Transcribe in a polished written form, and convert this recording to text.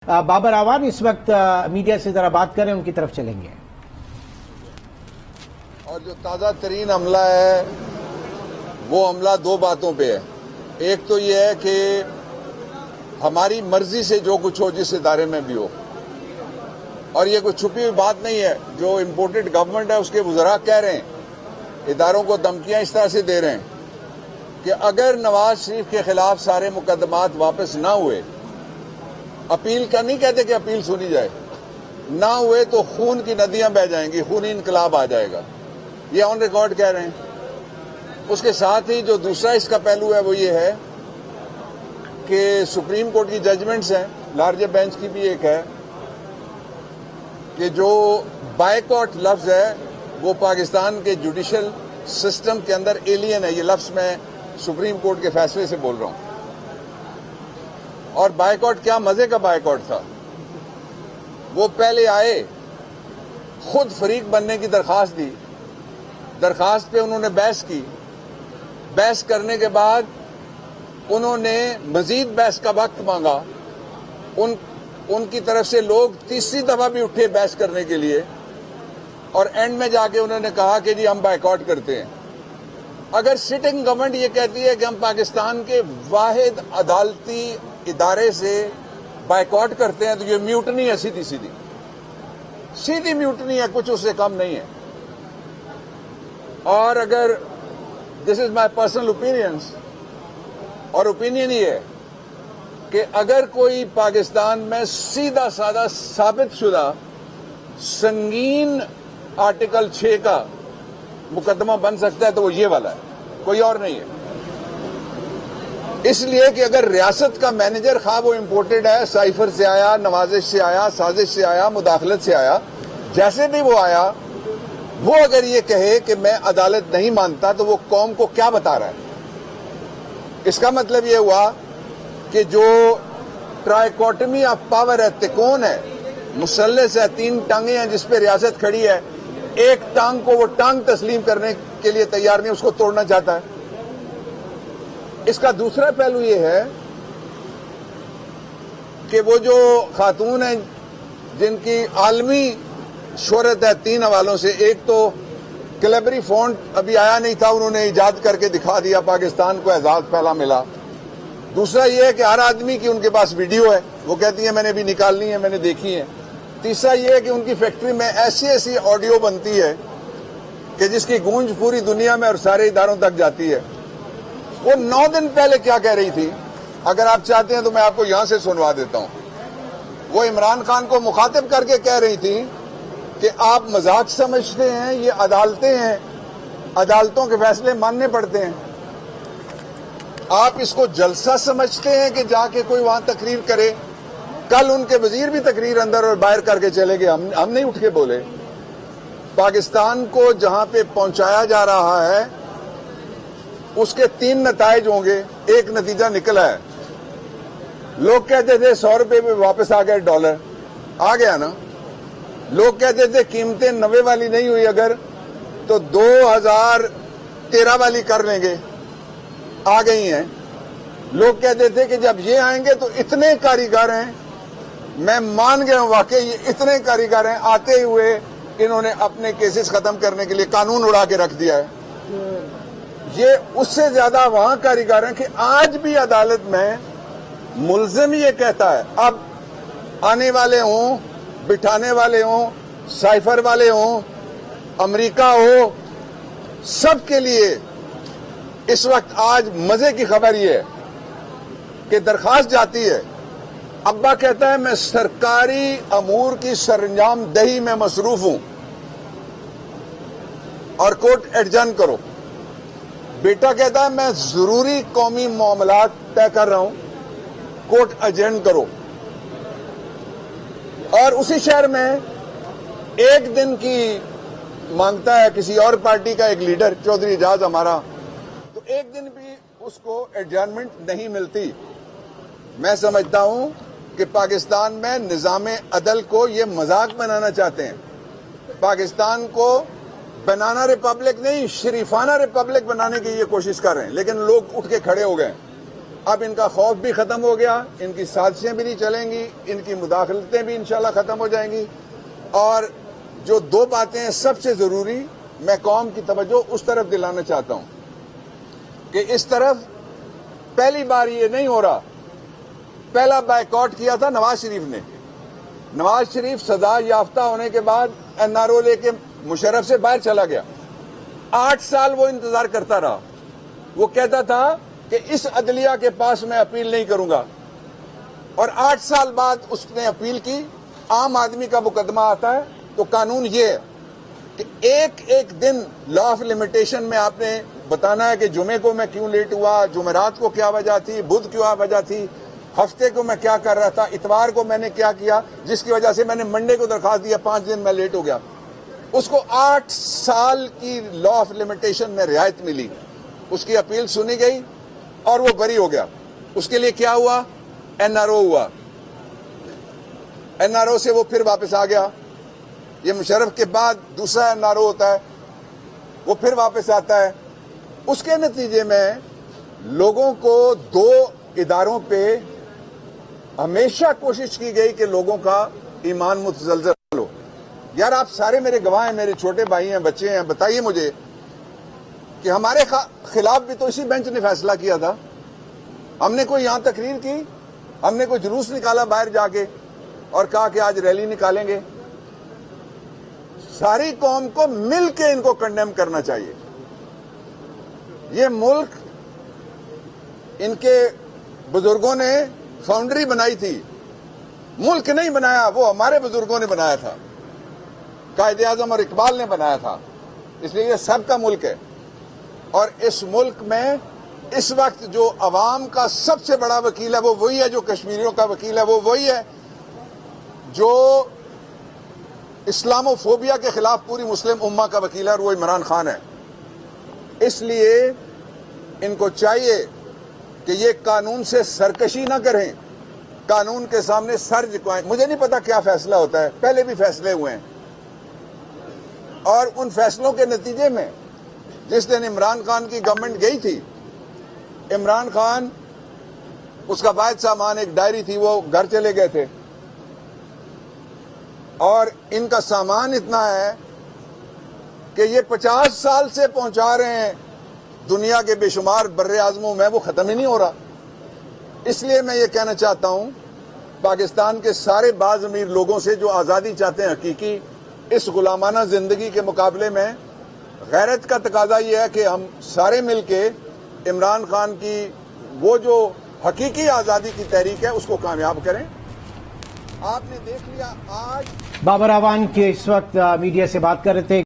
بابر عوان اس وقت میڈیا سے ذرا بات کریں، ان کی طرف چلیں گے۔ اور جو تازہ ترین عملہ ہے وہ عملہ دو باتوں پہ ہے۔ ایک تو یہ ہے کہ ہماری مرضی سے جو کچھ ہو جس ادارے میں بھی ہو، اور یہ کوئی چھپی ہوئی بات نہیں ہے، جو امپورٹڈ گورنمنٹ ہے اس کے وزراء کہہ رہے ہیں، اداروں کو دھمکیاں اس طرح سے دے رہے ہیں کہ اگر نواز شریف کے خلاف سارے مقدمات واپس نہ ہوئے، اپیل کا نہیں کہتے کہ اپیل سنی جائے، نہ ہوئے تو خون کی ندیاں بہہ جائیں گی، خونی انقلاب آ جائے گا، یہ آن ریکارڈ کہہ رہے ہیں۔ اس کے ساتھ ہی جو دوسرا اس کا پہلو ہے وہ یہ ہے کہ سپریم کورٹ کی ججمنٹس ہیں، لارجر بینچ کی بھی ایک ہے، کہ جو بائیکاٹ لفظ ہے وہ پاکستان کے جوڈیشل سسٹم کے اندر ایلین ہے۔ یہ لفظ میں سپریم کورٹ کے فیصلے سے بول رہا ہوں۔ اور بائیکاٹ کیا مزے کا بائیکاٹ تھا، وہ پہلے آئے، خود فریق بننے کی درخواست دی، درخواست پہ انہوں نے بحث کی، بحث کرنے کے بعد انہوں نے مزید بحث کا وقت مانگا، ان کی طرف سے لوگ تیسری دفعہ بھی اٹھے بحث کرنے کے لیے، اور اینڈ میں جا کے انہوں نے کہا کہ جی ہم بائیکاٹ کرتے ہیں۔ اگر سٹنگ گورنمنٹ یہ کہتی ہے کہ ہم پاکستان کے واحد عدالتی ادارے سے بائیکاٹ کرتے ہیں تو یہ میوٹنی ہے، سیدھی میوٹنی ہے، کچھ اس سے کم نہیں ہے۔ اور اگر دس از مائی پرسنل اوپینینس، اور اوپینین یہ ہے کہ اگر کوئی پاکستان میں سیدھا سادہ ثابت شدہ سنگین آرٹیکل 6 کا مقدمہ بن سکتا ہے تو وہ یہ والا ہے، کوئی اور نہیں ہے۔ اس لیے کہ اگر ریاست کا مینیجر خواہ وہ امپورٹڈ ہے، سائفر سے آیا، نوازش سے آیا، سازش سے آیا، مداخلت سے آیا، جیسے بھی وہ آیا، وہ اگر یہ کہے کہ میں عدالت نہیں مانتا تو وہ قوم کو کیا بتا رہا ہے؟ اس کا مطلب یہ ہوا کہ جو ٹرائیکوٹمی آف پاور ہے، تکون ہے، مثلث ہے، 3 ٹانگیں ہیں جس پہ ریاست کھڑی ہے، ایک ٹانگ کو وہ ٹانگ تسلیم کرنے کے لیے تیار نہیں، اس کو توڑنا چاہتا ہے۔ اس کا دوسرا پہلو یہ ہے کہ وہ جو خاتون ہیں جن کی عالمی شہرت ہے 3 حوالوں سے، ایک تو کلیبری فونٹ ابھی آیا نہیں تھا، انہوں نے ایجاد کر کے دکھا دیا، پاکستان کو اعزاز پہلا ملا۔ دوسرا یہ ہے کہ ہر آدمی کی ان کے پاس ویڈیو ہے، وہ کہتی ہیں میں نے بھی نکالنی ہے، میں نے دیکھی ہے۔ تیسرا یہ ہے کہ ان کی فیکٹری میں ایسی آڈیو بنتی ہے کہ جس کی گونج پوری دنیا میں اور سارے اداروں تک جاتی ہے۔ وہ 9 دن پہلے کیا کہہ رہی تھی، اگر آپ چاہتے ہیں تو میں آپ کو یہاں سے سنوا دیتا ہوں۔ وہ عمران خان کو مخاطب کر کے کہہ رہی تھی کہ آپ مذاق سمجھتے ہیں، یہ عدالتیں ہیں، عدالتوں کے فیصلے ماننے پڑتے ہیں۔ آپ اس کو جلسہ سمجھتے ہیں کہ جا کے کوئی وہاں تقریر کرے؟ کل ان کے وزیر بھی تقریر اندر اور باہر کر کے چلے گئے، ہم نہیں اٹھ کے بولے۔ پاکستان کو جہاں پہ پہنچایا جا رہا ہے اس کے 3 نتائج ہوں گے۔ ایک نتیجہ نکلا ہے، لوگ کہتے تھے 100 روپے میں واپس آ گئے ڈالر، آ گیا نا۔ لوگ کہتے تھے قیمتیں 90 والی نہیں ہوئی اگر تو 2013 والی کر لیں گے، آ گئی ہیں۔ لوگ کہتے تھے کہ جب یہ آئیں گے تو اتنے کاریگر ہیں، میں مان گیا ہوں واقعی یہ اتنے کاریگر ہیں، آتے ہوئے انہوں نے اپنے کیسز ختم کرنے کے لیے قانون اڑا کے رکھ دیا ہے۔ یہ اس سے زیادہ وہاں کاریگر ہیں کہ آج بھی عدالت میں ملزم یہ کہتا ہے، اب آنے والے ہوں، بٹھانے والے ہوں، سائفر والے ہوں، امریکہ ہو، سب کے لیے اس وقت آج مزے کی خبر یہ ہے کہ درخواست جاتی ہے، ابا کہتا ہے میں سرکاری امور کی سرانجام دہی میں مصروف ہوں اور کورٹ ایڈجرن کرو۔ بیٹا کہتا ہے میں ضروری قومی معاملات طے کر رہا ہوں، کورٹ ایڈجرن کرو۔ اور اسی شہر میں ایک دن کی مانگتا ہے کسی اور پارٹی کا ایک لیڈر، چودھری اعجاز ہمارا، تو ایک دن بھی اس کو ایڈجرنمنٹ نہیں ملتی۔ میں سمجھتا ہوں کہ پاکستان میں نظام عدل کو یہ مذاق بنانا چاہتے ہیں، پاکستان کو بنانا ریپبلک نہیں، شریفانہ ریپبلک بنانے کی یہ کوشش کر رہے ہیں، لیکن لوگ اٹھ کے کھڑے ہو گئے۔ اب ان کا خوف بھی ختم ہو گیا، ان کی سازشیں بھی نہیں چلیں گی، ان کی مداخلتیں بھی انشاءاللہ ختم ہو جائیں گی. اور جو دو باتیں ہیں سب سے ضروری، میں قوم کی توجہ اس طرف دلانا چاہتا ہوں کہ اس طرف پہلی بار یہ نہیں ہو رہا. پہلا بائیکاٹ کیا تھا نواز شریف نے. نواز شریف سزا یافتہ ہونے کے بعد این آر او لے کے مشرف سے باہر چلا گیا. 8 سال وہ انتظار کرتا رہا. وہ کہتا تھا کہ اس عدلیہ کے پاس میں اپیل نہیں کروں گا، اور 8 سال بعد اس نے اپیل کی. عام آدمی کا مقدمہ آتا ہے تو قانون یہ ہے کہ ایک دن لا آف لمیٹیشن میں آپ نے بتانا ہے کہ جمعے کو میں کیوں لیٹ ہوا، جمعرات کو کیا وجہ تھی، بدھ کیا وجہ تھی، ہفتے کو میں کیا کر رہا تھا، اتوار کو میں نے کیا کیا جس کی وجہ سے میں نے منڈے کو درخواست دیا 5 دن میں لیٹ ہو گیا. اس کو 8 سال کی لا آف لمیٹیشن میں رعایت ملی. اس کی اپیل سنی گئی اور وہ بری ہو گیا. اس کے لیے کیا ہوا؟ این آر او ہوا. این آر او سے وہ پھر واپس آ گیا. یہ مشرف کے بعد دوسرا این آر او ہوتا ہے، وہ پھر واپس آتا ہے. اس کے نتیجے میں لوگوں کو 2 اداروں پہ ہمیشہ کوشش کی گئی کہ لوگوں کا ایمان متزلزل ہو. یار آپ سارے میرے گواہ ہیں، میرے چھوٹے بھائی ہیں، بچے ہیں، بتائیے مجھے کہ ہمارے خلاف بھی تو اسی بینچ نے فیصلہ کیا تھا. ہم نے کوئی یہاں تقریر کی، ہم نے کوئی جلوس نکالا باہر جا کے اور کہا کہ آج ریلی نکالیں گے. ساری قوم کو مل کے ان کو کنڈیم کرنا چاہیے. یہ ملک ان کے بزرگوں نے فاؤنڈری بنائی تھی، ملک نہیں بنایا، وہ ہمارے بزرگوں نے بنایا تھا، قائد اعظم اور اقبال نے بنایا تھا. اس لیے یہ سب کا ملک ہے. اور اس ملک میں اس وقت جو عوام کا سب سے بڑا وکیل ہے وہ وہی ہے، جو کشمیریوں کا وکیل ہے وہ وہی ہے، جو اسلام و فوبیا کے خلاف پوری مسلم امہ کا وکیل ہے، اور وہ عمران خان ہے. اس لیے ان کو چاہیے کہ یہ قانون سے سرکشی نہ کریں، قانون کے سامنے سر جھکائیں. مجھے نہیں پتا کیا فیصلہ ہوتا ہے، پہلے بھی فیصلے ہوئے ہیں، اور ان فیصلوں کے نتیجے میں جس دن عمران خان کی گورنمنٹ گئی تھی، عمران خان اس کا واحد سامان ایک ڈائری تھی، وہ گھر چلے گئے تھے. اور ان کا سامان اتنا ہے کہ یہ 50 سال سے پہنچا رہے ہیں دنیا کے بے شمار بر اعظموں میں، وہ ختم ہی نہیں ہو رہا. اس لیے میں یہ کہنا چاہتا ہوں پاکستان کے سارے باز امیر لوگوں سے جو آزادی چاہتے ہیں حقیقی، اس غلامانہ زندگی کے مقابلے میں غیرت کا تقاضا یہ ہے کہ ہم سارے مل کے عمران خان کی وہ جو حقیقی آزادی کی تحریک ہے اس کو کامیاب کریں. آپ نے دیکھ لیا آج بابر اعوان کے اس وقت میڈیا سے بات کر رہے تھے.